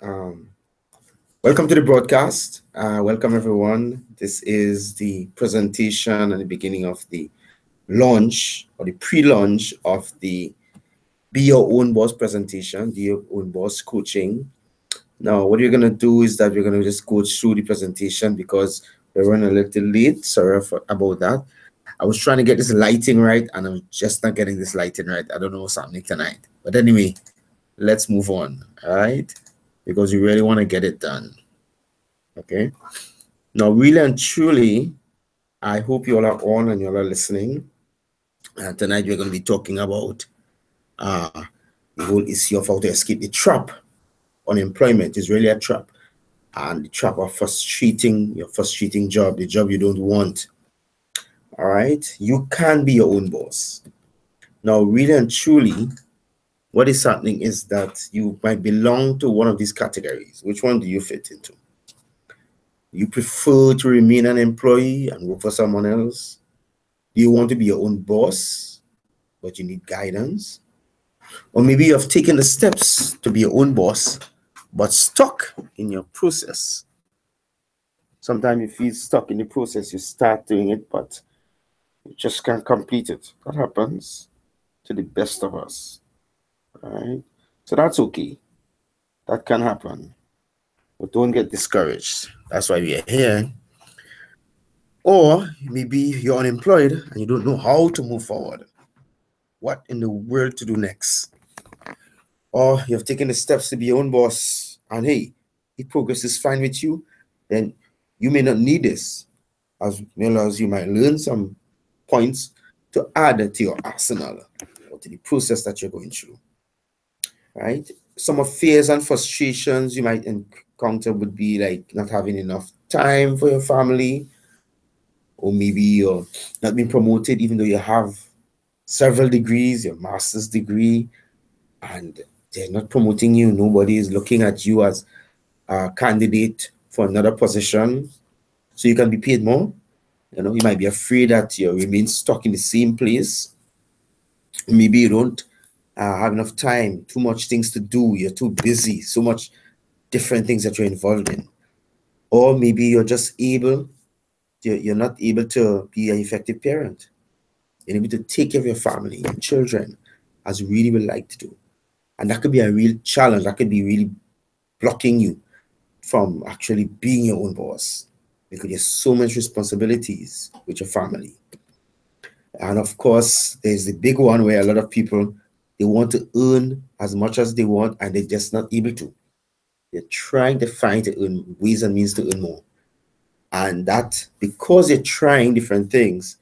Um, Welcome to the broadcast. Welcome, everyone. This is the presentation and the beginning of the launch or the pre-launch of the Be Your Own Boss presentation, Be Your Own Boss coaching. Now, what you're going to do is that we're going to just go through the presentation because we're running a little late. Sorry about that. I was trying to get this lighting right, and I'm just not getting this lighting right. I don't know what's happening tonight. But anyway, let's move on. All right. Because we really want to get it done. Okay. Now, really and truly, I hope you all are on and you all are listening. Tonight, we're going to be talking about uh, the whole issue of how to escape the trap. Unemployment is really a trap, and the trap of frustrating your frustrating job, the job you don't want. All right. You can be your own boss. Now, really and truly, what is happening is that you might belong to one of these categories. Which one do you fit into? You prefer to remain an employee and work for someone else? Do you want to be your own boss, but you need guidance? Or maybe you have taken the steps to be your own boss, but stuck in your process. Sometimes you feel stuck in the process. You start doing it, but you just can't complete it. That happens to the best of us, right? So that's okay. That can happen. But don't get discouraged. That's why we are here. Or maybe you're unemployed and you don't know how to move forward. What in the world to do next? Or you have taken the steps to be your own boss, and hey, if progress is fine with you, then you may not need this, as well as you might learn some points to add to your arsenal or to the process that you're going through, right? Some of fears and frustrations you might encounter would be like not having enough time for your family, or maybe you're not being promoted even though you have several degrees, your master's degree, and they're not promoting you. Nobody is looking at you as a candidate for another position, so you can be paid more. You might be afraid that you remain stuck in the same place. Maybe you don't have enough time, too much things to do, you're too busy, so much different things that you're involved in. Or maybe you're not able to be an effective parent. You're able to take care of your family, your children, as you really would like to do. And that could be a real challenge. That could be really blocking you from actually being your own boss because there's so much responsibilities with your family. And of course, there's the big one where a lot of people, they want to earn as much as they want and they're just not able to. They're trying to find to earn ways and means to earn more. And that, because they're trying different things,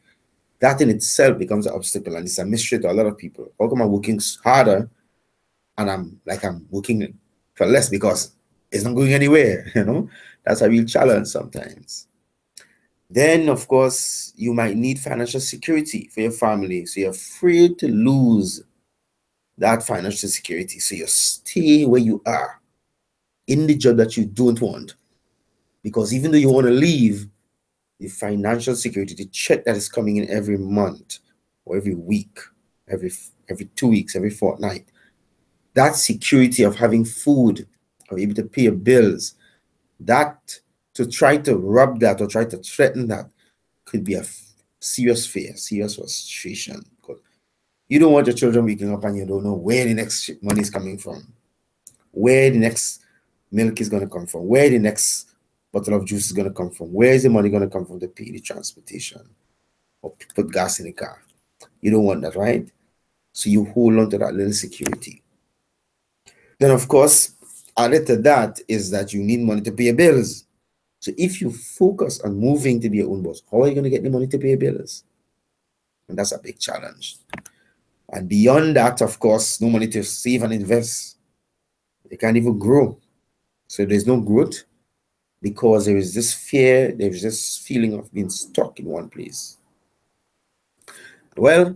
that in itself becomes an obstacle and it's a mystery to a lot of people. How come I'm working harder and I'm working for less because it's not going anywhere? That's a real challenge sometimes. Then, of course, you might need financial security for your family. So you're afraid to lose that financial security. So you stay where you are in the job that you don't want. Because even though you want to leave, the financial security, the check that is coming in every month or every week, every 2 weeks, every fortnight, that security of having food or able to pay your bills, that to try to rub that or try to threaten that could be a serious fear, serious frustration. Because you don't want your children waking up and you don't know where the next money is coming from, where the next milk is going to come from, where the next bottle of juice is going to come from, where is the money going to come from to pay the transportation or put gas in the car. You don't want that, right? So you hold on to that little security. Then, of course, added to that is that you need money to pay your bills. So if you focus on moving to be your own boss, how are you going to get the money to pay your bills? And that's a big challenge. And beyond that, of course, no money to save and invest. You can't even grow. So there's no growth because there is this fear, there's this feeling of being stuck in one place. Well,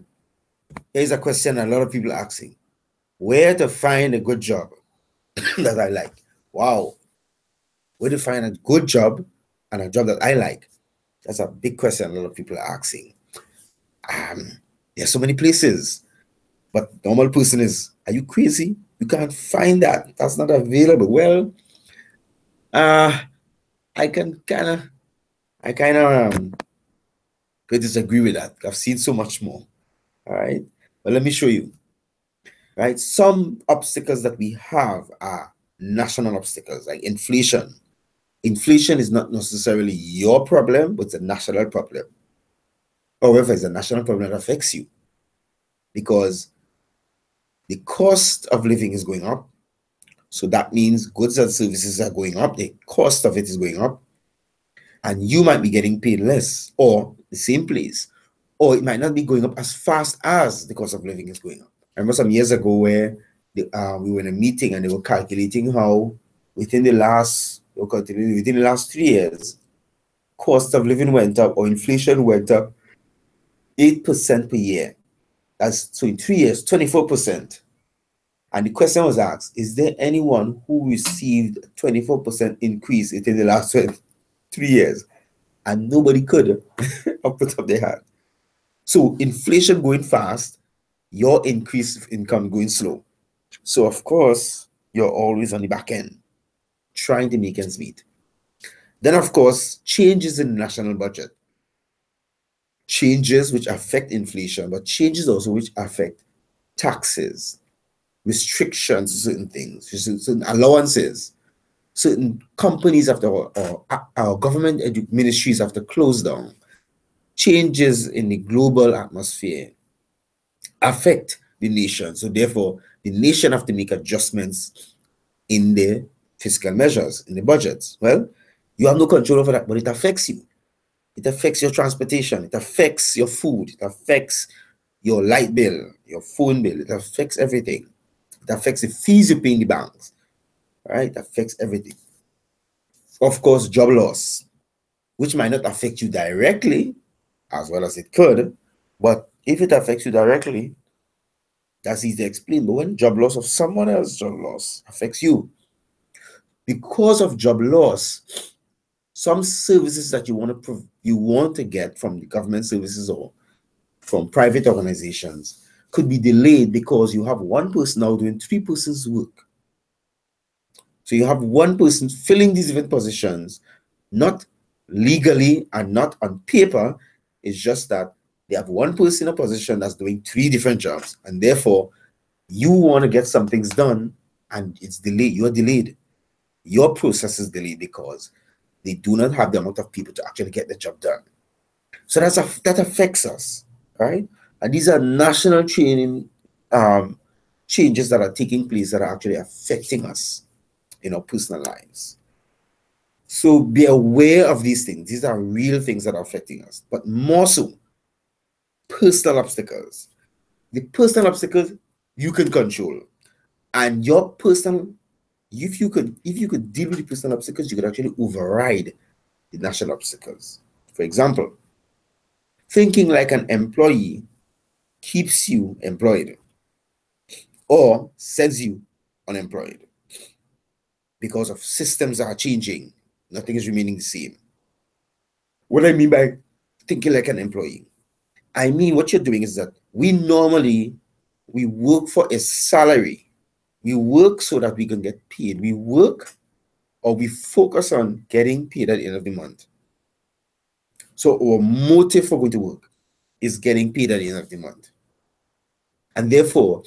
here's a question a lot of people are asking. Where to find a good job that I like? Wow. Where to find a good job and a job that I like? That's a big question a lot of people are asking. There's so many places, but normal person is, are you crazy? You can't find that. That's not available. Well, I kind of could disagree with that. I've seen so much more. All right, but let me show you. Right, some obstacles that we have are national obstacles, like inflation. Inflation is not necessarily your problem, but it's a national problem. However, it's a national problem that affects you because the cost of living is going up. So that means goods and services are going up. The cost of it is going up. And you might be getting paid less or the same place. Or it might not be going up as fast as the cost of living is going up. I remember some years ago where we were in a meeting and they were calculating how within the last 3 years, cost of living went up or inflation went up 8% per year. That's so in 3 years, 24%. And the question was asked, is there anyone who received a 24% increase within the last 3 years? And nobody could put up their hand. So inflation going fast, your increase of income going slow. So of course, you're always on the back end, trying to make ends meet. Then of course, changes in the national budget. Changes which affect inflation, but changes also which affect taxes, restrictions to certain things, certain allowances. Certain companies have to, or our government ministries have to close down. Changes in the global atmosphere affect the nation. So therefore, the nation have to make adjustments in the fiscal measures, in the budgets. Well, you have no control over that, but it affects you. It affects your transportation. It affects your food. It affects your light bill, your phone bill. It affects everything. It affects the fees you pay in the banks. Right? It affects everything. Of course, job loss, which might not affect you directly as well as it could, but if it affects you directly, that's easy to explain. But when job loss of someone else, job loss affects you. Because of job loss, some services that you want to get from the government services or from private organizations could be delayed because you have one person now doing 3 persons' work. So you have one person filling these different positions, not legally and not on paper. It's just that they have one person in a position that's doing 3 different jobs, and therefore you want to get some things done and it's delayed. You're delayed. Your process is delayed because they do not have the amount of people to actually get the job done. So that affects us, right? And these are national training changes that are taking place that are actually affecting us in our personal lives. So be aware of these things. These are real things that are affecting us, but more so, personal obstacles. The personal obstacles you can control, and your personal, if you could deal with the personal obstacles, you could actually override the national obstacles. For example, thinking like an employee keeps you employed or sends you unemployed because of systems are changing. Nothing is remaining the same. What I mean by thinking like an employee, I mean what you're doing is that we work for a salary. We work so that we can get paid. We work or we focus on getting paid at the end of the month. So our motive for going to work is getting paid at the end of the month. And therefore,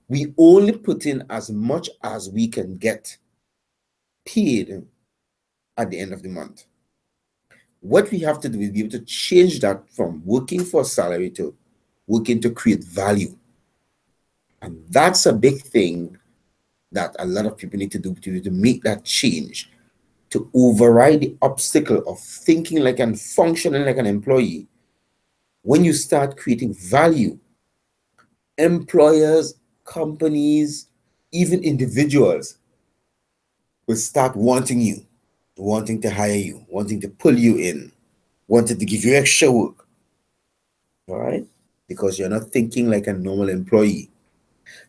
we only put in as much as we can get paid at the end of the month. What we have to do is be able to change that from working for a salary to working to create value. And that's a big thing that a lot of people need to do to make that change, to override the obstacle of thinking like and functioning like an employee. When you start creating value, employers, companies, even individuals will start wanting you, wanting to hire you, wanting to pull you in, wanting to give you extra work. All right? Because you're not thinking like a normal employee.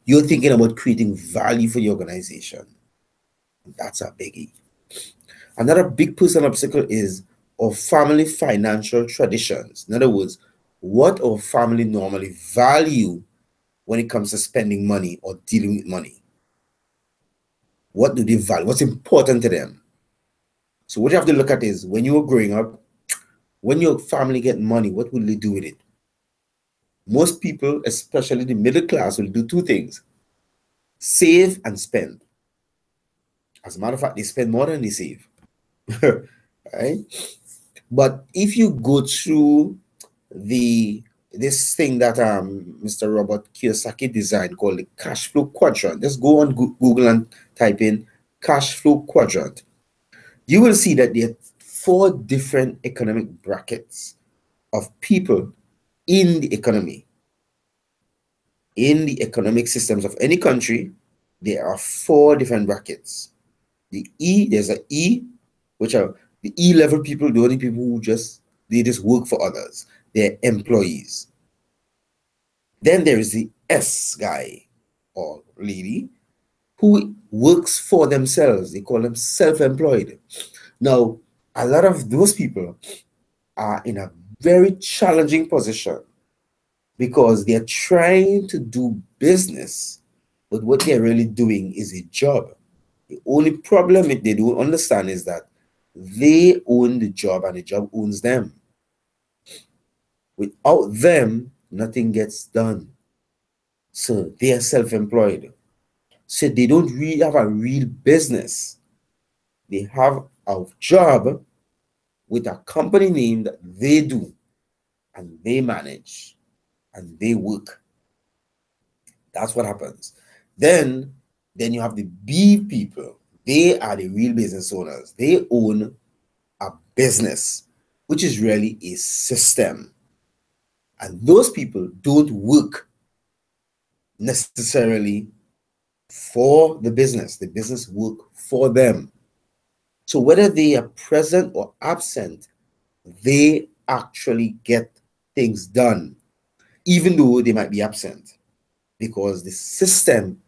You're thinking about creating value for the organization. That's a biggie. Another big personal obstacle is our family financial traditions. In other words, what our family normally value when it comes to spending money or dealing with money. What do they value? What's important to them? So what you have to look at is when you were growing up, when your family get money, what will they do with it? Most people, especially the middle class, will do two things: save and spend. As a matter of fact, they spend more than they save. Right? But if you go through the this thing that Mr. Robert Kiyosaki designed called the cash flow quadrant, just go on Google and type in cash flow quadrant. You will see that there are four different economic brackets of people in the economy. In the economic systems of any country, there are four different brackets. There's a E, which are the E level people, the only people who they just work for others. They're employees. Then there is the S guy or lady who works for themselves. They call them self-employed. Now, a lot of those people are in a very challenging position because they're trying to do business, but what they're really doing is a job. The only problem they don't understand is that they own the job and the job owns them. Without them, nothing gets done. So they are self-employed. So they don't really have a real business. They have a job with a company name that they do and they manage and they work. That's what happens. Then you have the B people. They are the real business owners. They own a business, which is really a system. And those people don't work necessarily for the business work for them. So whether they are present or absent, they actually get things done, even though they might be absent, because the system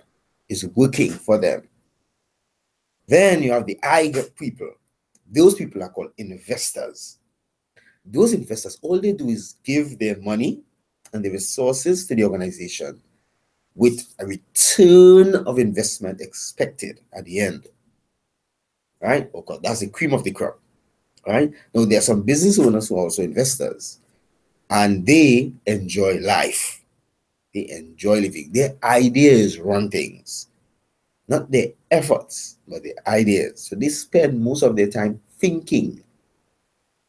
is working for them. Then you have the I people. Those people are called investors. Those investors, all they do is give their money and the resources to the organization with a return of investment expected at the end. Right? Okay, that's the cream of the crop. Right? Now, there are some business owners who are also investors, and they enjoy life. They enjoy living. Their ideas run things, not their efforts, but their ideas. So they spend most of their time thinking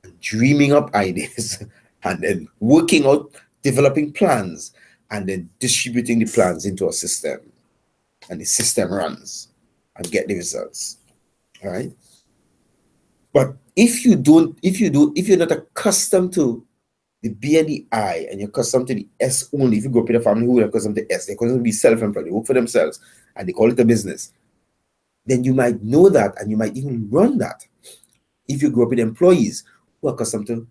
and dreaming up ideas and then working out, developing plans, and then distributing the plans into a system. And the system runs and get the results. All right. But if you're not accustomed to the B and the I, and you're accustomed to the S only, if you grow up in a family who are accustomed to S, they're accustomed to be self-employed, they work for themselves, and they call it a business, then you might know that, and you might even run that. If you grow up with employees who are accustomed to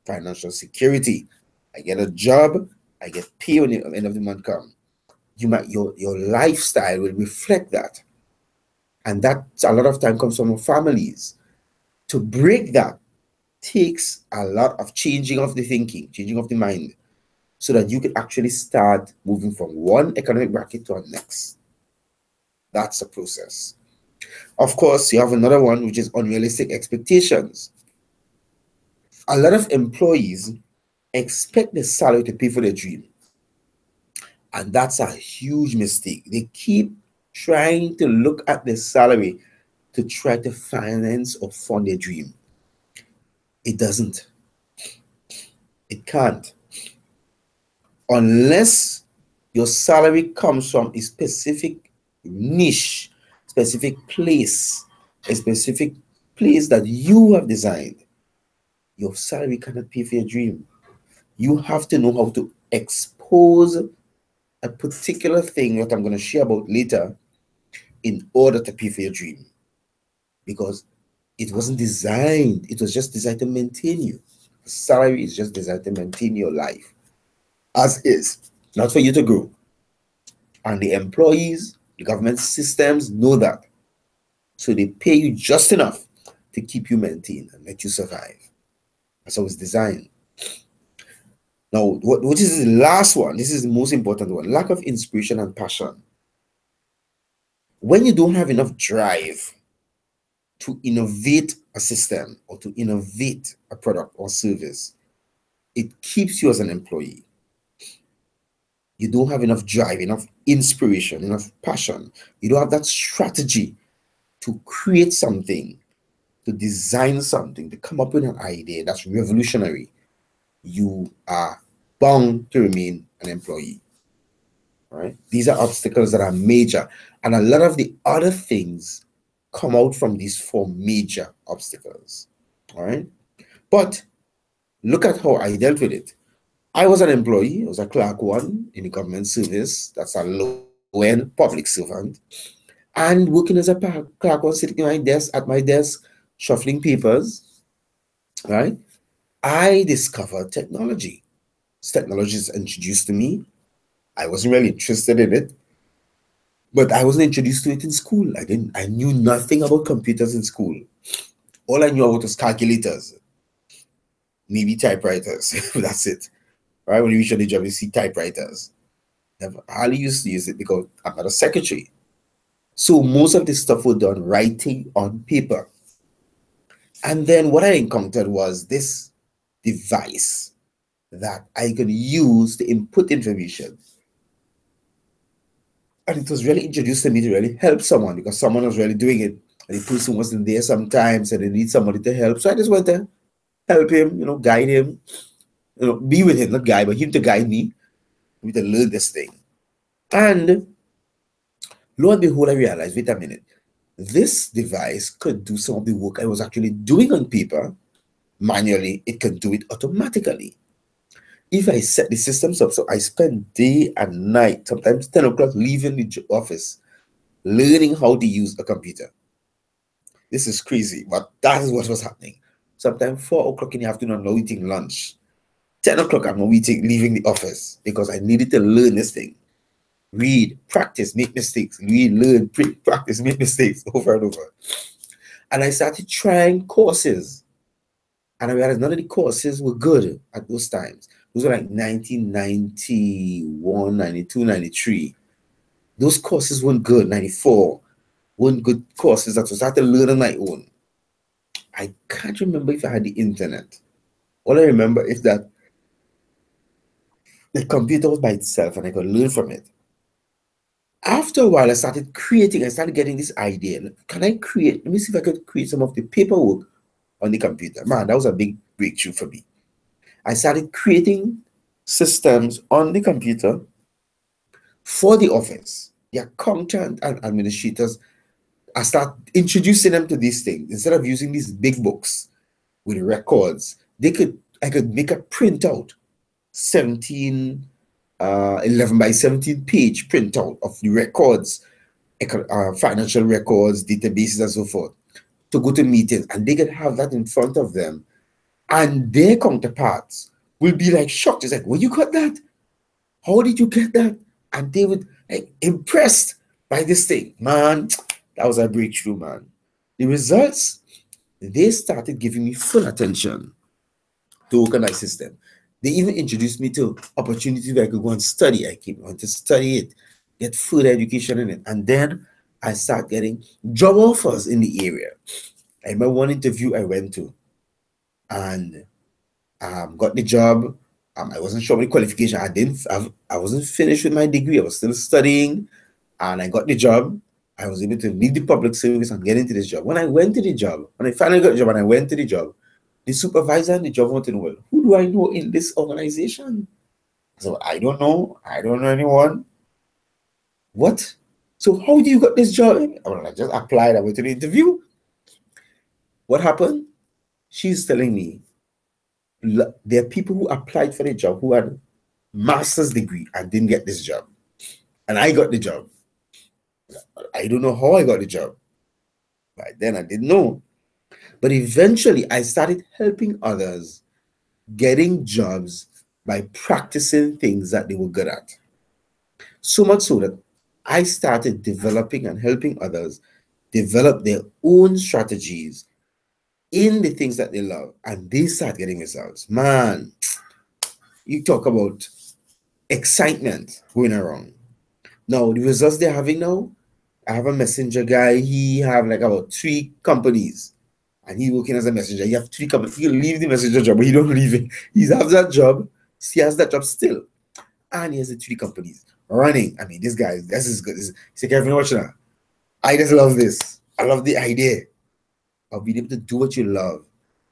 financial security, I get a job, I get paid when the end of the month come, your lifestyle will reflect that. And that a lot of time comes from families. To break that takes a lot of changing of the thinking, changing of the mind, so that you can actually start moving from one economic bracket to the next. That's a process. Of course, you have another one, which is unrealistic expectations. A lot of employees expect the salary to pay for their dream. And that's a huge mistake. They keep trying to look at the salary to try to finance or fund their dream. It doesn't. It can't. Unless your salary comes from a specific niche, specific place, a specific place that you have designed, your salary cannot pay for your dream. You have to know how to expose a particular thing that I'm going to share about later in order to pay for your dream. Because it wasn't designed, it was just designed to maintain you. Salary is just designed to maintain your life as is, not for you to grow. And the employees, the government systems know that. So they pay you just enough to keep you maintained and let you survive. That's how it's designed. Now, what is the last one? This is the most important one. Lack of inspiration and passion. When you don't have enough drive to innovate a system or to innovate a product or service, it keeps you as an employee. You don't have enough drive, enough inspiration, enough passion. You don't have that strategy to create something, to design something, to come up with an idea that's revolutionary. You are bound to remain an employee. Right? These are obstacles that are major, and a lot of the other things come out from these four major obstacles. All right, but look at how I dealt with it. I was an employee. I was a clerk one in the government service. That's a low-end public servant, and working as a clerk one, sitting at my desk, shuffling papers. Right, I discovered technology. Technology is introduced to me. I wasn't really interested in it, but I wasn't introduced to it in school. I knew nothing about computers in school. All I knew about was calculators, maybe typewriters. That's it. Right? When you reach on the job, you see typewriters. Never hardly used to use it because I'm not a secretary. So most of this stuff was done writing on paper. And then what I encountered was this device that I could use to input information. And it was really introduced to me to really help someone because someone was really doing it. And the person wasn't there sometimes and they need somebody to help. So I just went there, help him, guide him, be with him, not guide, but him to guide me, to learn this thing. And lo and behold, I realized, wait a minute, this device could do some of the work I was actually doing on paper manually. It can do it automatically. If I set the systems up, so I spend day and night, sometimes 10 o'clock, leaving the office, learning how to use a computer. This is crazy, but that is what was happening. Sometimes 4 o'clock in the afternoon, I'm not eating lunch. 10 o'clock, I'm not leaving the office because I needed to learn this thing. Read, practice, make mistakes. Read, learn, practice, make mistakes over and over. And I started trying courses. And I realized none of the courses were good at those times. Those were like 1991, 92, 93. Those courses weren't good. 94 weren't good courses that I started to learn on my own. I can't remember if I had the internet. All I remember is that the computer was by itself and I could learn from it. After a while, I started getting this idea. Can I create, let me see if I could create some of the paperwork on the computer. Man, that was a big breakthrough for me. I started creating systems on the computer for the office, the accountant and administrators. I start introducing them to these things. Instead of using these big books with records, I could make a printout, 11 by 17 page printout of the records, financial records, databases, and so forth, to go to meetings, and they could have that in front of them, and their counterparts will be like shocked. It's like, well, you got that? How did you get that? And they would like impressed by this thing. Man, that was a breakthrough, man. The results, they started giving me full attention to work on my system. They even introduced me to opportunities where I could go and study. I came on to study it, get further education in it. And then I start getting job offers in the area. I remember one interview I went to and got the job. I wasn't sure what the qualification. I wasn't finished with my degree. I was still studying, and I got the job. I was able to leave the public service and get into this job. When I went to the job, when I finally got the job and I went to the job, the supervisor and the job wanted to know, well, who do I know in this organization? So I don't know. I don't know anyone. What? So how do you got this job? I just applied. I went to the interview. What happened? She's telling me there are people who applied for the job who had master's degree and didn't get this job. And I got the job. I don't know how I got the job. Right then I didn't know. But eventually I started helping others getting jobs by practicing things that they were good at. So much so that I started developing and helping others develop their own strategies in the things that they love, and they start getting results. Man, you talk about excitement going around. Now, the results they're having now, I have a messenger guy. He have like about 3 companies, and he working as a messenger. He have 3 companies. He leave the messenger job, but he don't leave it. He has that job. He has that job still, and he has the 3 companies running. I mean, this guy, this is good. He's like, Kevin, watch now. I just love this. I love the idea of being able to do what you love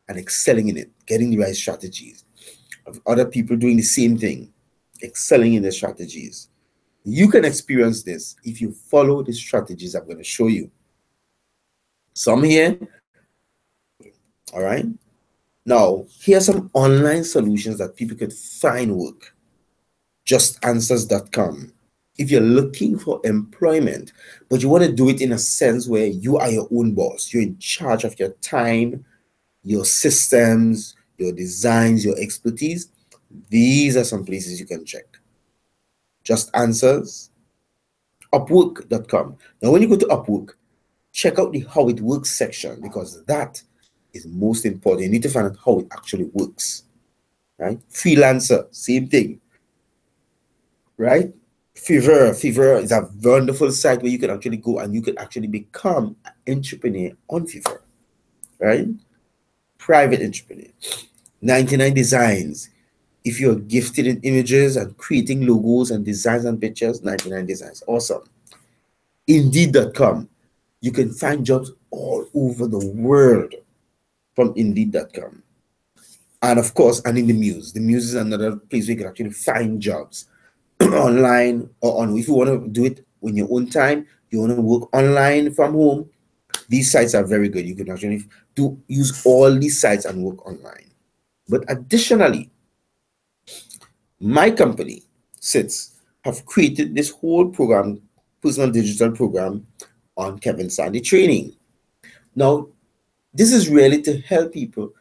and excelling in it, getting the right strategies, of other people doing the same thing, excelling in their strategies. You can experience this if you follow the strategies I'm going to show you. Some here, all right? Now, here are some online solutions that people could find work. JustAnswers.com. If you're looking for employment, but you want to do it in a sense where you are your own boss, you're in charge of your time, your systems, your designs, your expertise, these are some places you can check. Just Answers, Upwork.com. Now, when you go to Upwork, check out the How It Works section, because that is most important. You need to find out how it actually works, right? Freelancer, same thing, right? Fiverr is a wonderful site where you can actually go and you can actually become an entrepreneur on Fiverr, right? Private entrepreneur. 99 Designs. If you're gifted in images and creating logos and designs and pictures, 99 Designs, awesome. Indeed.com. You can find jobs all over the world from Indeed.com. And of course, and in the Muse. The Muse is another place where you can actually find jobs online or on. If you want to do it in your own time, you want to work online from home, these sites are very good. You can actually use all these sites and work online. But additionally, my company, SITS, have created this whole program, personal digital program on Kevin Sandy Training. Now, this is really to help people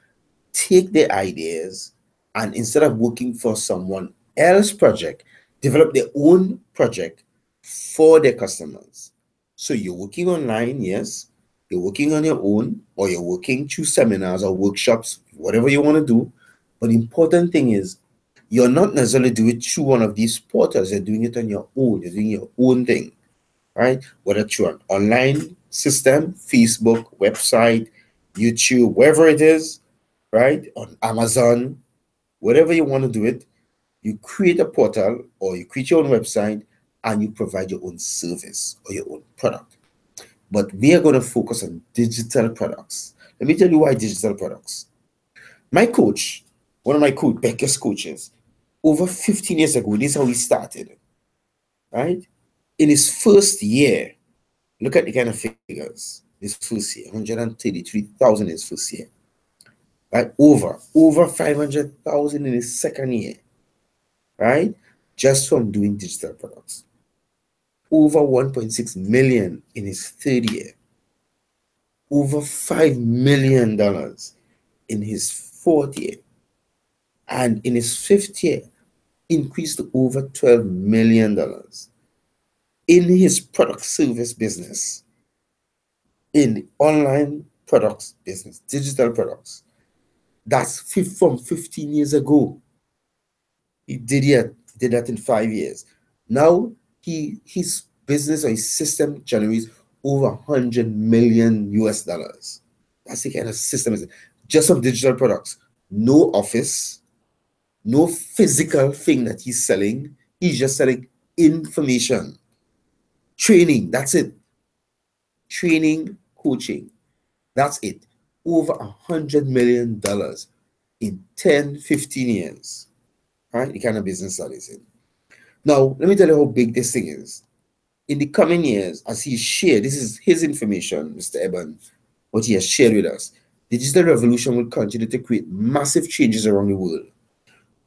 take their ideas and instead of working for someone else's project, develop their own project for their customers. So you're working online, yes, you're working on your own, or you're working through seminars or workshops, whatever you want to do. But the important thing is you're not necessarily doing it through one of these portals, you're doing it on your own, you're doing your own thing, right? Whether through an online system, Facebook, website, YouTube, wherever it is, right? On Amazon, whatever you want to do it, you create a portal or you create your own website and you provide your own service or your own product. But we are going to focus on digital products. Let me tell you why digital products. My coach, one of my biggest coaches, over 15 years ago, this is how he started, right? In his first year, look at the kind of figures. This first year, 133,000 in his first year, right? Over 500,000 in his second year, right? Just from doing digital products. Over 1.6 million in his third year. Over $5 million in his fourth year. And in his fifth year, increased to over $12 million in his product service business, in the online products business, digital products. That's from 15 years ago. He did that in 5 years. Now his business or his system generates over 100 million US dollars. That's the kind of system just of digital products. No office, no physical thing that he's selling. He's just selling information, training. That's it. Training, coaching. That's it. Over $100 million in 10, 15 years. Right? The kind of business that is in. Now, let me tell you how big this thing is. In the coming years, as he shared, this is his information, Mr. Eben, what he has shared with us. The digital revolution will continue to create massive changes around the world.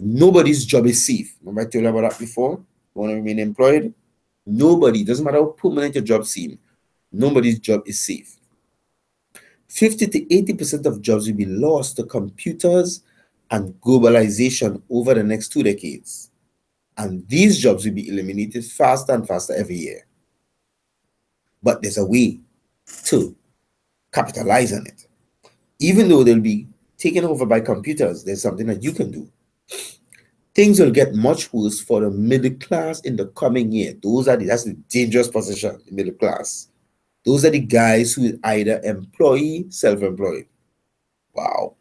Nobody's job is safe. Remember I told you about that before? You want to remain employed? Nobody, doesn't matter how permanent your job seems, nobody's job is safe. 50 to 80% of jobs will be lost to computers and globalization over the next 2 decades. And these jobs will be eliminated faster and faster every year. But there's a way to capitalize on it. Even though they'll be taken over by computers, there's something that you can do. Things will get much worse for the middle class in the coming year. That's the dangerous position, the middle class, Those are the guys who are either employee, self-employed. Wow.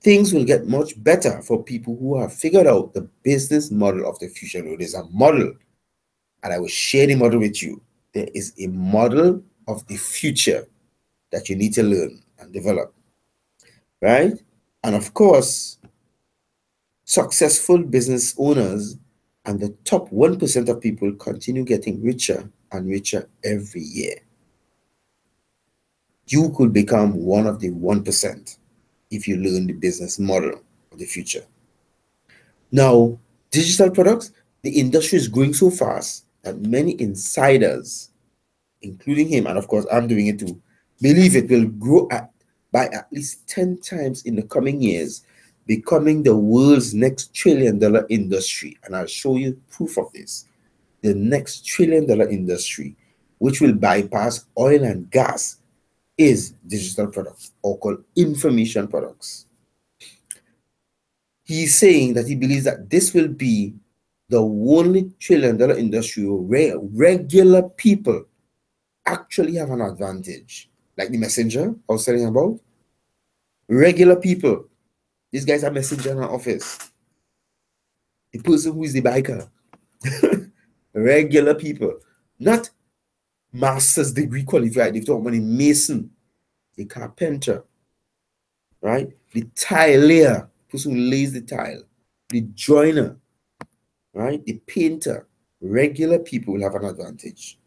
Things will get much better for people who have figured out the business model of the future. Now, there's a model, and I will share the model with you. There is a model of the future that you need to learn and develop, right? And of course, successful business owners and the top 1% of people continue getting richer and richer every year. You could become one of the 1% if you learn the business model of the future. Now, digital products, the industry is growing so fast that many insiders, including him, and of course I'm doing it too, believe it will grow by at least 10 times in the coming years, becoming the world's next trillion-dollar industry. And I'll show you proof of this. The next trillion-dollar industry, which will bypass oil and gas, is digital products, or called information products. He's saying that he believes that this will be the only trillion-dollar industry where regular people actually have an advantage. Like the messenger I was telling about. Regular people. These guys are messenger in our office. The person who is the biker. Regular people. Not master's degree qualified. They talk about the mason, the carpenter, right? The tile layer, person who lays the tile, the joiner, right? The painter. Regular people will have an advantage.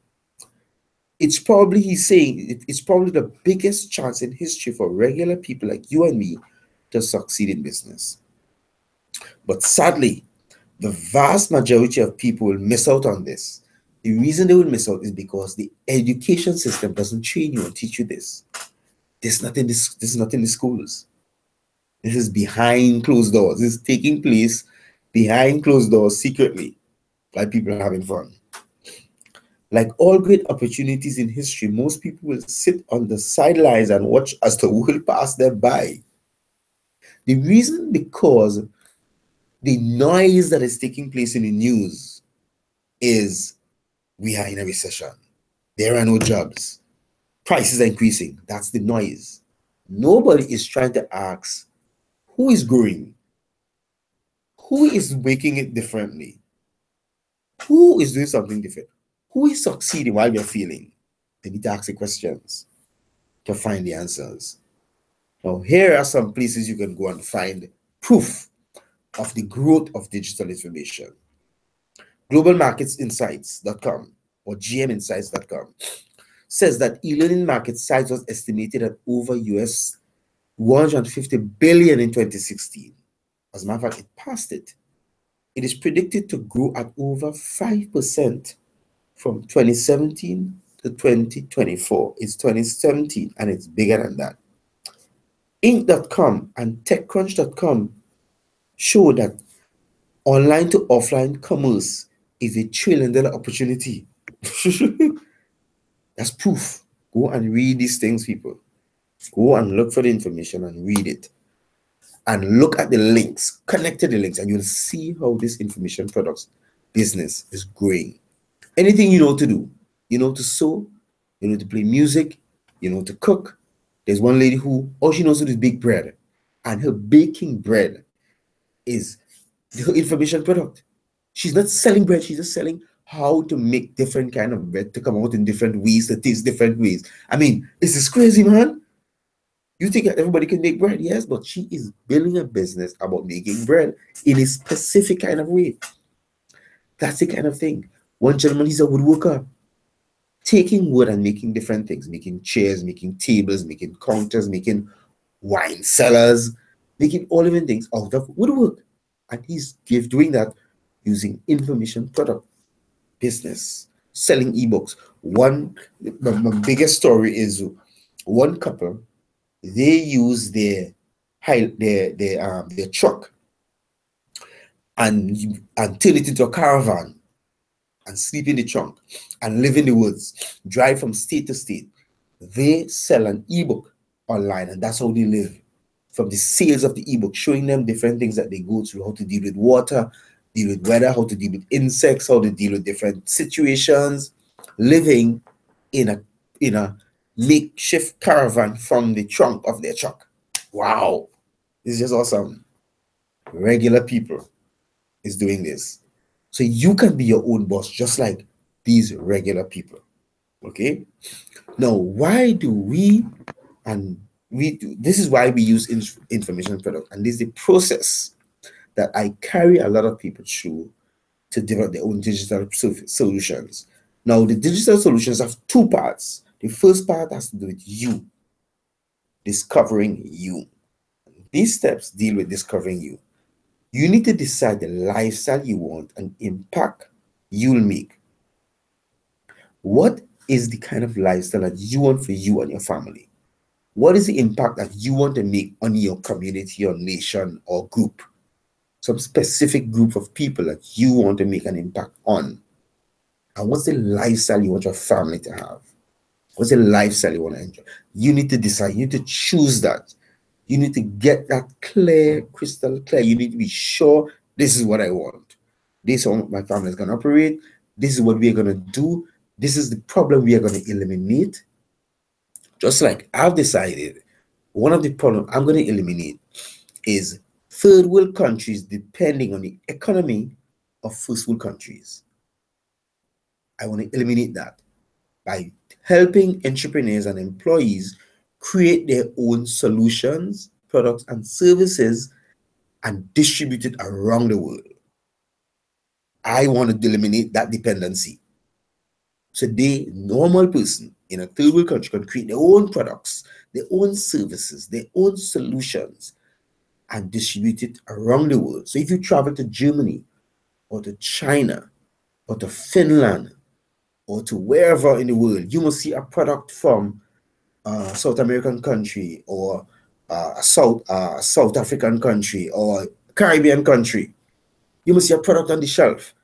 It's probably, he's saying, it's probably the biggest chance in history for regular people like you and me to succeed in business. But sadly, the vast majority of people will miss out on this. The reason they will miss out is because the education system doesn't train you and teach you this. This is not in the schools. This is behind closed doors. This is taking place behind closed doors secretly, like people are having fun. Like all great opportunities in history, most people will sit on the sidelines and watch as the world pass them by. The reason, because the noise that is taking place in the news is we are in a recession. There are no jobs. Prices are increasing. That's the noise. Nobody is trying to ask who is growing, who is making it differently, who is doing something different, who is succeeding while we are failing. They need to ask the questions to find the answers. Now, here are some places you can go and find proof of the growth of digital information. Globalmarketsinsights.com or gminsights.com says that e-learning market size was estimated at over US 150 billion in 2016. As a matter of fact, it passed it. It is predicted to grow at over 5% from 2017 to 2024. It's 2017 and it's bigger than that. Inc.com and TechCrunch.com show that online to offline commerce is a $1 trillion opportunity. That's proof. Go and read these things, people. Go and look for the information and read it. And look at the links, connect to the links, and you'll see how this information products business is growing. Anything you know to do, you know to sew, you know to play music, you know to cook. There's one lady who all she knows to do is bake bread, and her baking bread is her information product. She's not selling bread, she's just selling how to make different kind of bread to come out in different ways, to taste different ways. I mean, this is crazy, man. You think that everybody can make bread? Yes, but she is building a business about making bread in a specific kind of way. That's the kind of thing. One gentleman, he's a woodworker, taking wood and making different things, making chairs, making tables, making counters, making wine cellars, making all different things out of woodwork. And he's doing that using information product business, selling ebooks. My biggest story is one couple. They use their truck and turn it into a caravan and sleep in the trunk and live in the woods, drive from state to state. They sell an ebook online, and that's how they live. From the sales of the ebook, showing them different things that they go through, how to deal with water, deal with weather, how to deal with insects, how to deal with different situations, living in a in a makeshift caravan from the trunk of their truck. Wow, this is just awesome. Regular people is doing this. So you can be your own boss just like these regular people. Okay. Now, why do we and we do this is why we use information product, and this is the process that I carry a lot of people through to develop their own digital solutions. Now, the digital solutions have two parts. The first part has to do with you, discovering you. These steps deal with discovering you. You need to decide the lifestyle you want and impact you'll make. What is the kind of lifestyle that you want for you and your family? What is the impact that you want to make on your community or nation or group? Some specific group of people that you want to make an impact on. And what's the lifestyle you want your family to have? What's the lifestyle you want to enjoy? You need to decide. You need to choose that. You need to get that clear, crystal clear. You need to be sure this is what I want. This is how my family is going to operate. This is what we are going to do. This is the problem we are going to eliminate. Just like I've decided, one of the problems I'm going to eliminate is third world countries depending on the economy of first world countries. I want to eliminate that by helping entrepreneurs and employees create their own solutions, products, and services and distribute it around the world. I want to eliminate that dependency. Today, normal person in a third world country can create their own products, their own services, their own solutions, and distribute it around the world. So if you travel to Germany or to China or to Finland or to wherever in the world, you must see a product from a South American country or a South African country or Caribbean country. You must see a product on the shelf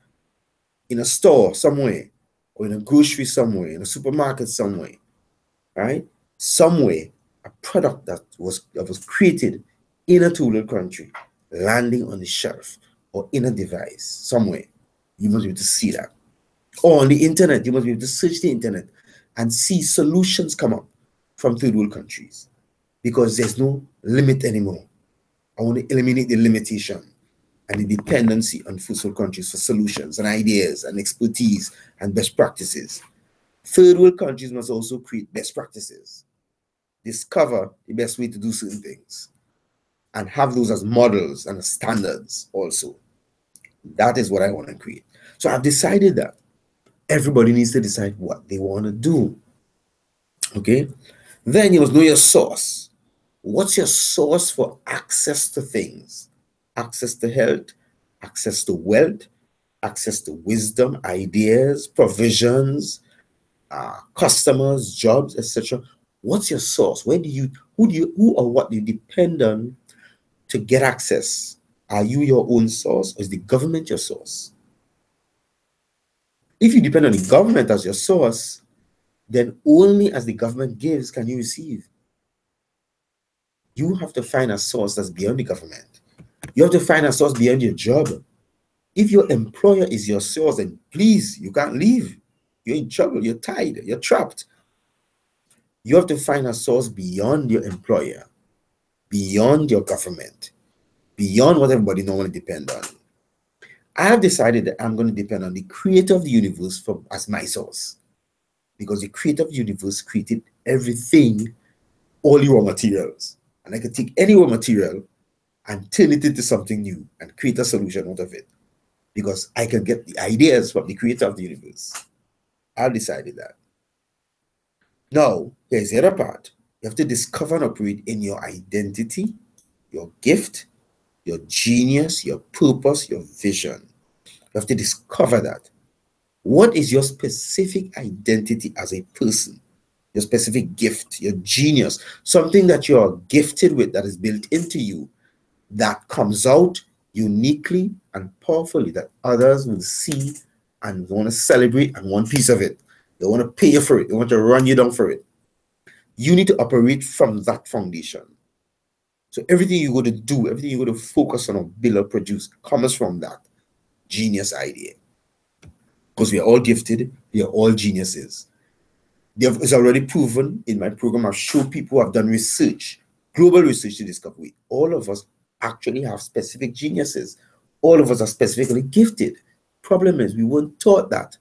in a store somewhere or in a grocery somewhere, in a supermarket somewhere, right? Somewhere, a product that was created in a third country, landing on the shelf or in a device somewhere. You must be able to see that. Or on the internet, you must be able to search the internet and see solutions come up from third world countries because there's no limit anymore. I want to eliminate the limitation and the dependency on first world countries for solutions and ideas and expertise and best practices. Third world countries must also create best practices, discover the best way to do certain things, and have those as models and as standards also. That is what I want to create. So I've decided that everybody needs to decide what they want to do. Okay? Then you must know your source. What's your source for access to things? Access to health, access to wealth, access to wisdom, ideas, provisions, customers, jobs, etc. What's your source? Who or what do you depend on to get access? Are you your own source or is the government your source? If you depend on the government as your source, then only as the government gives can you receive. You have to find a source that's beyond the government. You have to find a source beyond your job. If your employer is your source, then please, you can't leave. You're in trouble, you're tied, you're trapped. You have to find a source beyond your employer, beyond your government, beyond what everybody normally depends on. I have decided that I'm going to depend on the creator of the universe as my source. Because the creator of the universe created everything, all the raw materials. And I can take any raw material and turn it into something new and create a solution out of it. Because I can get the ideas from the creator of the universe. I've decided that. Now, here's the other part. You have to discover and operate in your identity, your gift, your genius, your purpose, your vision. You have to discover that. What is your specific identity as a person? Your specific gift, your genius, something that you're gifted with that is built into you, that comes out uniquely and powerfully, that others will see and want to celebrate and want piece of it. They want to pay you for it. They want to run you down for it. You need to operate from that foundation. So everything you go to do, everything you go to focus on or build or produce comes from that genius idea. Because we are all gifted, we are all geniuses. It's already proven in my program. I've shown people who have done research, global research, to discover all of us actually have specific geniuses. All of us are specifically gifted. Problem is, we weren't taught that.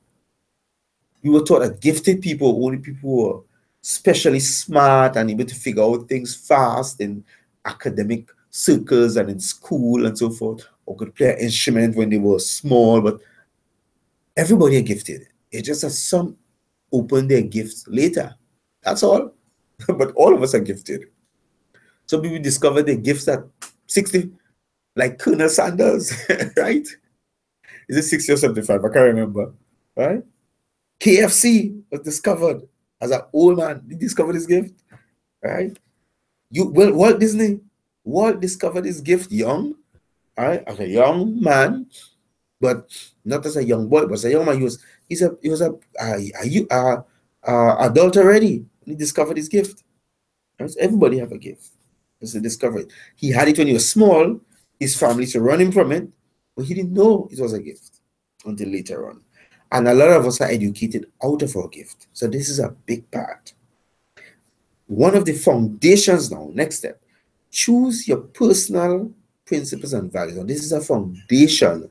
We were taught that gifted people, only people who are especially smart and able to figure out things fast in academic circles and in school and so forth, or could play an instrument when they were small. But everybody are gifted. It's just that some open their gifts later. That's all. But all of us are gifted. Some people discover their gifts at 60, like Colonel Sanders, right? Is it 60 or 75? I can't remember, right? KFC was discovered as an old man. He discovered his gift, right? Walt Disney, Walt discovered his gift young, right? As a young man, but not as a young boy, but as a young man. He was a adult already. He discovered his gift. Right? So everybody have a gift. It's a discovery. He had it when he was small. His family to run him from it, but he didn't know it was a gift until later on. And a lot of us are educated out of our gift. So this is a big part. One of the foundations now, next step, choose your personal principles and values. And this is a foundation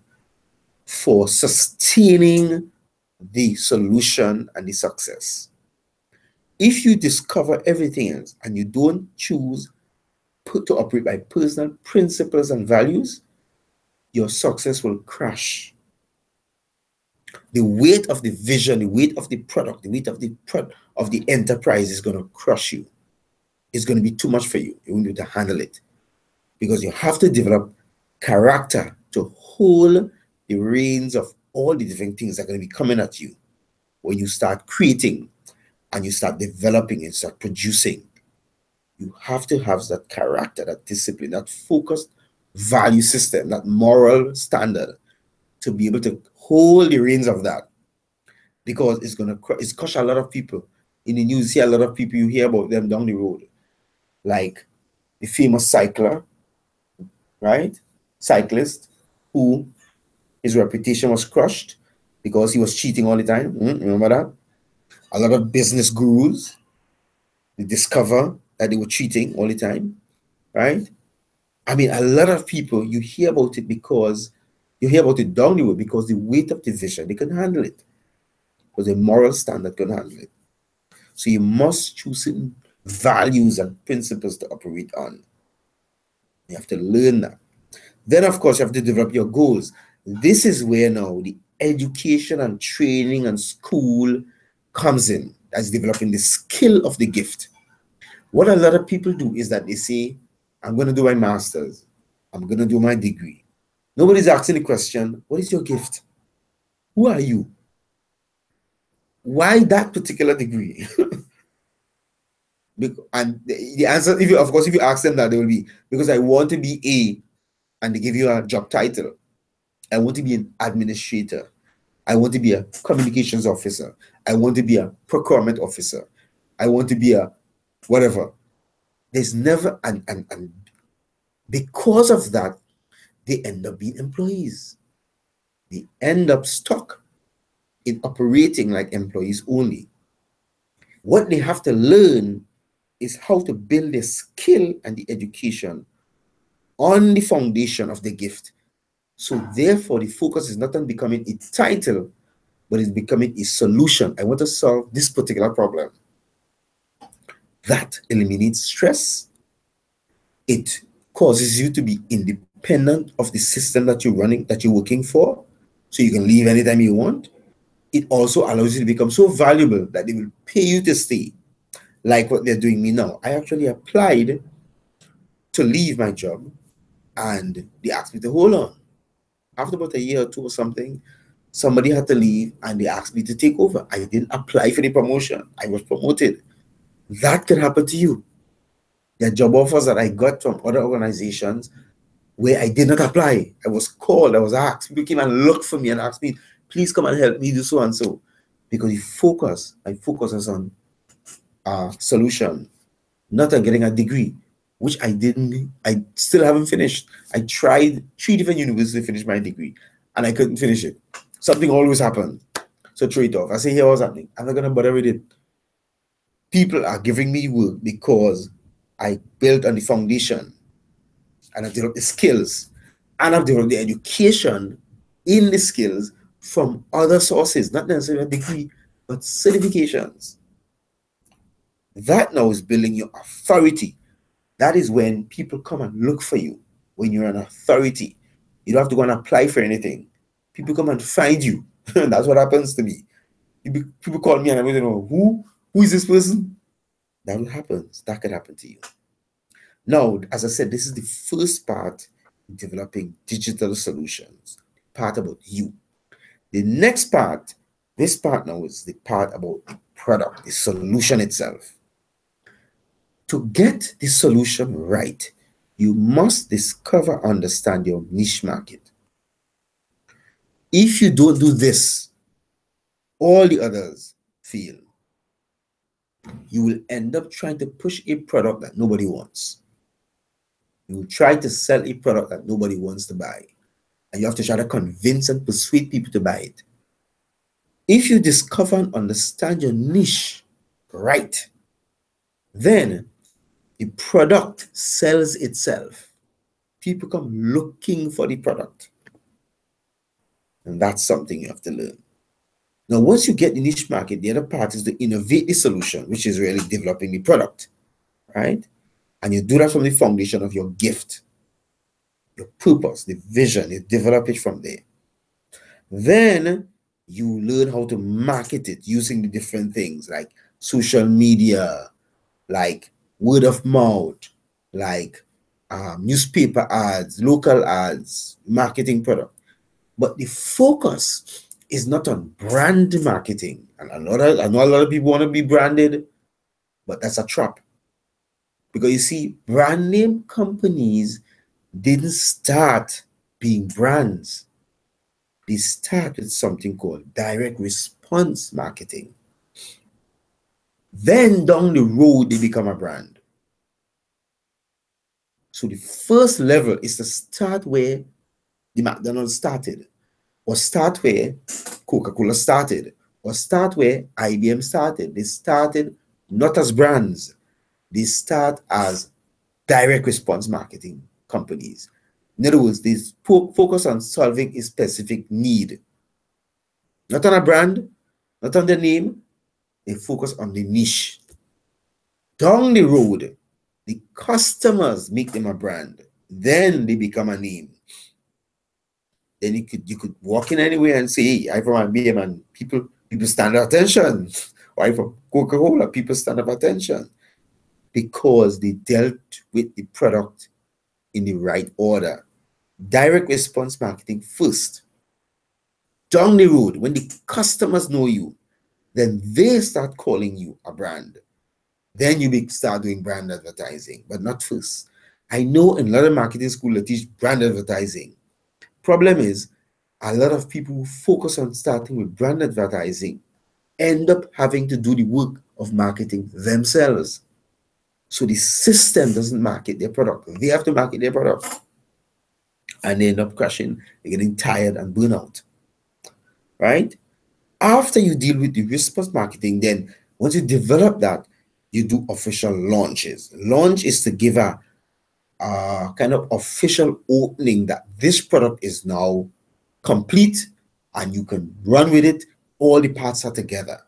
for sustaining the solution and the success. If you discover everything else and you don't choose to operate by personal principles and values, your success will crash. The weight of the vision, the weight of the product, the weight of the enterprise is going to crush you. It's going to be too much for you. You won't be able to handle it, because you have to develop character to hold the reins of all the different things that are going to be coming at you when you start creating and you start developing and start producing. You have to have that character, that discipline, that focused value system, that moral standard to be able to hold the reins of that, because it's crush a lot of people. In the news, you see a lot of people, you hear about them down the road, like the famous cycler, right? Cyclist who his reputation was crushed because he was cheating all the time. Remember that? A lot of business gurus, they discover that they were cheating all the time, right? I mean, a lot of people, you hear about it because you hear about it down the road, because the weight of the vision, they can handle it, because the moral standard can handle it. So you must choose certain values and principles to operate on. You have to learn that. Then, of course, you have to develop your goals. This is where now the education and training and school comes in. That's developing the skill of the gift. What a lot of people do is that they say, I'm going to do my master's. I'm going to do my degree. Nobody's asking the question, what is your gift? Who are you? Why that particular degree? And the answer, if you ask them that, they will be, because I want to be A, and they give you a job title. I want to be an administrator. I want to be a communications officer. I want to be a procurement officer. I want to be a whatever. There's never, and because of that, they end up being employees. They end up stuck in operating like employees only. What they have to learn is how to build their skill and the education on the foundation of the gift. So therefore, the focus is not on becoming a title, but it's becoming a solution. I want to solve this particular problem. That eliminates stress. It causes you to be independent of the system that you're running, that you're working for, so you can leave anytime you want. It also allows you to become so valuable that they will pay you to stay, like what they're doing me now. I actually applied to leave my job, and they asked me to hold on. After about a year or two or something, somebody had to leave, and they asked me to take over. I didn't apply for the promotion. I was promoted. That can happen to you. There are job offers that I got from other organizations where I did not apply. I was called, I was asked. People came and looked for me and asked me, please come and help me do so and so. Because my focus is on a solution, not on getting a degree, which I still haven't finished. I tried 3 different universities to finish my degree, and I couldn't finish it. Something always happened. So throw it off. I say, here, what's happening? I'm not going to bother with it. People are giving me work because I built on the foundation and I've developed the skills and I've developed the education in the skills from other sources, not necessarily a degree, but certifications. That now is building your authority. That is when people come and look for you, when you're an authority. You don't have to go and apply for anything. People come and find you. That's what happens to me. People call me and I don't know who is this person? That happens. That could happen to you. Now, as I said, this is the first part in developing digital solutions, part about you. The next part, this part now is the part about the product, the solution itself. To get the solution right, you must discover, understand your niche market. If you don't do this, all the others fail. You will end up trying to push a product that nobody wants. You will try to sell a product that nobody wants to buy. And you have to try to convince and persuade people to buy it. If you discover and understand your niche right, then the product sells itself. People come looking for the product. And that's something you have to learn. Now, once you get the niche market, the other part is to innovate the solution, which is really developing the product, right? And you do that from the foundation of your gift, your purpose, the vision. You develop it from there. Then you learn how to market it using the different things like social media, like word of mouth, like newspaper ads, local ads, marketing product. But the focus is not on brand marketing. And I know a lot of people want to be branded, but that's a trap. Because you see, brand name companies didn't start being brands. They start with something called direct response marketing. Then down the road, they become a brand. So the first level is to start where the McDonald's started, or start where Coca-Cola started, or start where IBM started. They started not as brands. They start as direct response marketing companies. In other words, they focus on solving a specific need. Not on a brand, not on the name. They focus on the niche. Down the road, the customers make them a brand. Then they become a name. Then you could walk in anywhere and say, hey, I'm from IBM, and people stand at attention. Or I'm from Coca-Cola, people stand up attention. Because they dealt with the product in the right order. Direct response marketing first. Down the road, when the customers know you, then they start calling you a brand. Then you start doing brand advertising, but not first. I know in a lot of marketing school that teach brand advertising. Problem is, a lot of people who focus on starting with brand advertising end up having to do the work of marketing themselves. So the system doesn't market their product. They have to market their product. And they end up crashing, they're getting tired and burn out. Right? After you deal with the response marketing, then once you develop that, you do official launches. Launch is to give a kind of official opening that this product is now complete and you can run with it. All the parts are together.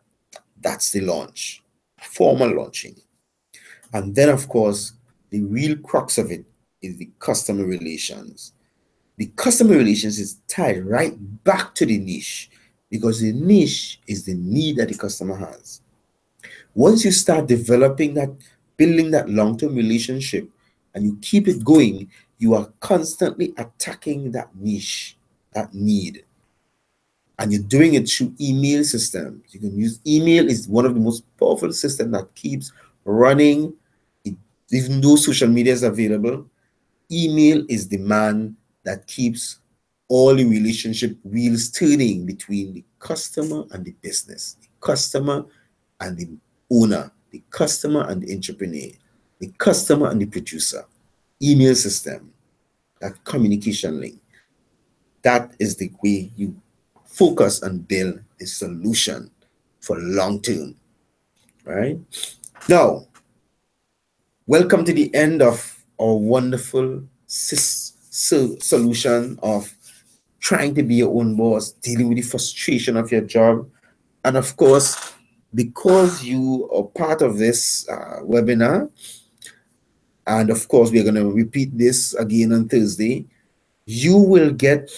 That's the launch, formal launching. And then, of course, the real crux of it is the customer relations. The customer relations is tied right back to the niche, because the niche is the need that the customer has. Once you start developing that, building that long-term relationship, and you keep it going, you are constantly attacking that niche, that need. And you're doing it through email systems. You can use email is one of the most powerful systems that keeps running. Even though social media is available, email is the man that keeps all the relationship wheels turning between the customer and the business, the customer and the owner, the customer and the entrepreneur, the customer and the producer. Email system, that communication link. That is the way you focus and build a solution for long term, right? Now, welcome to the end of our wonderful solution of trying to be your own boss, dealing with the frustration of your job. And of course, because you are part of this webinar, and of course, we're going to repeat this again on Thursday, you will get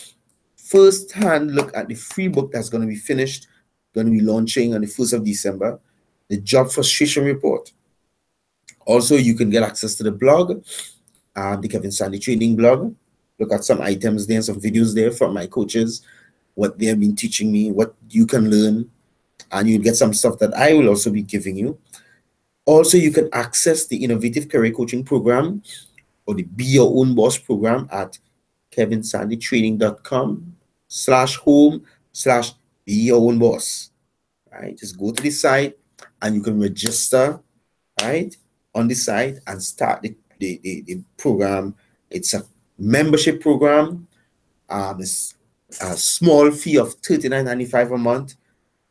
first-hand look at the free book that's going to be finished, going to be launching on the 1st of December, the Job Frustration Report. Also, you can get access to the blog, the Kevin Sandy Training blog. Look at some items there, some videos there from my coaches, what they have been teaching me, what you can learn, and you'll get some stuff that I will also be giving you. Also, you can access the Innovative Career Coaching Program or the Be Your Own Boss program at kevinsandytraining.com/home/be your own boss. Right? Just go to the site and you can register, right, on the site and start the program. It's a membership program. It's a small fee of $39.95 a month,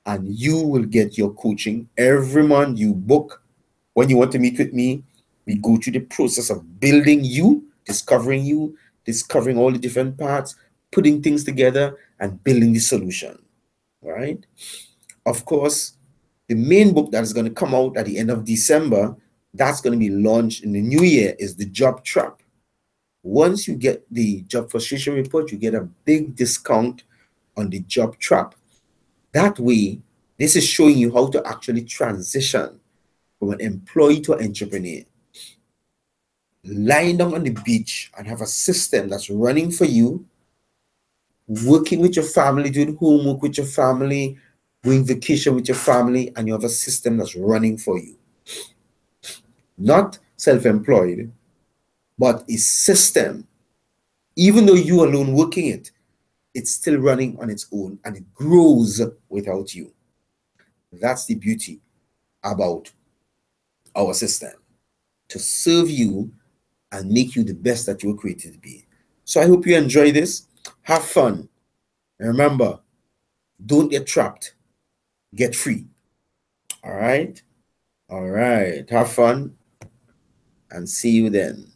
and you will get your coaching every month. You book when you want to meet with me. We go through the process of building you, discovering all the different parts, putting things together, and building the solution. Right? Of course, the main book that is going to come out at the end of December, that's going to be launched in the new year, is the Job Trap. Once you get the Job Frustration Report, you get a big discount on the Job Trap. That way, this is showing you how to actually transition from an employee to an entrepreneur. Lying down on the beach and have a system that's running for you, working with your family, doing homework with your family, going vacation with your family, and you have a system that's running for you. Not self-employed, but a system. Even though you alone working it, it's still running on its own and it grows without you. That's the beauty about our system, to serve you and make you the best that you were created to be. So I hope you enjoy this. Have fun. And remember, don't get trapped. Get free. All right? All right. Have fun and see you then.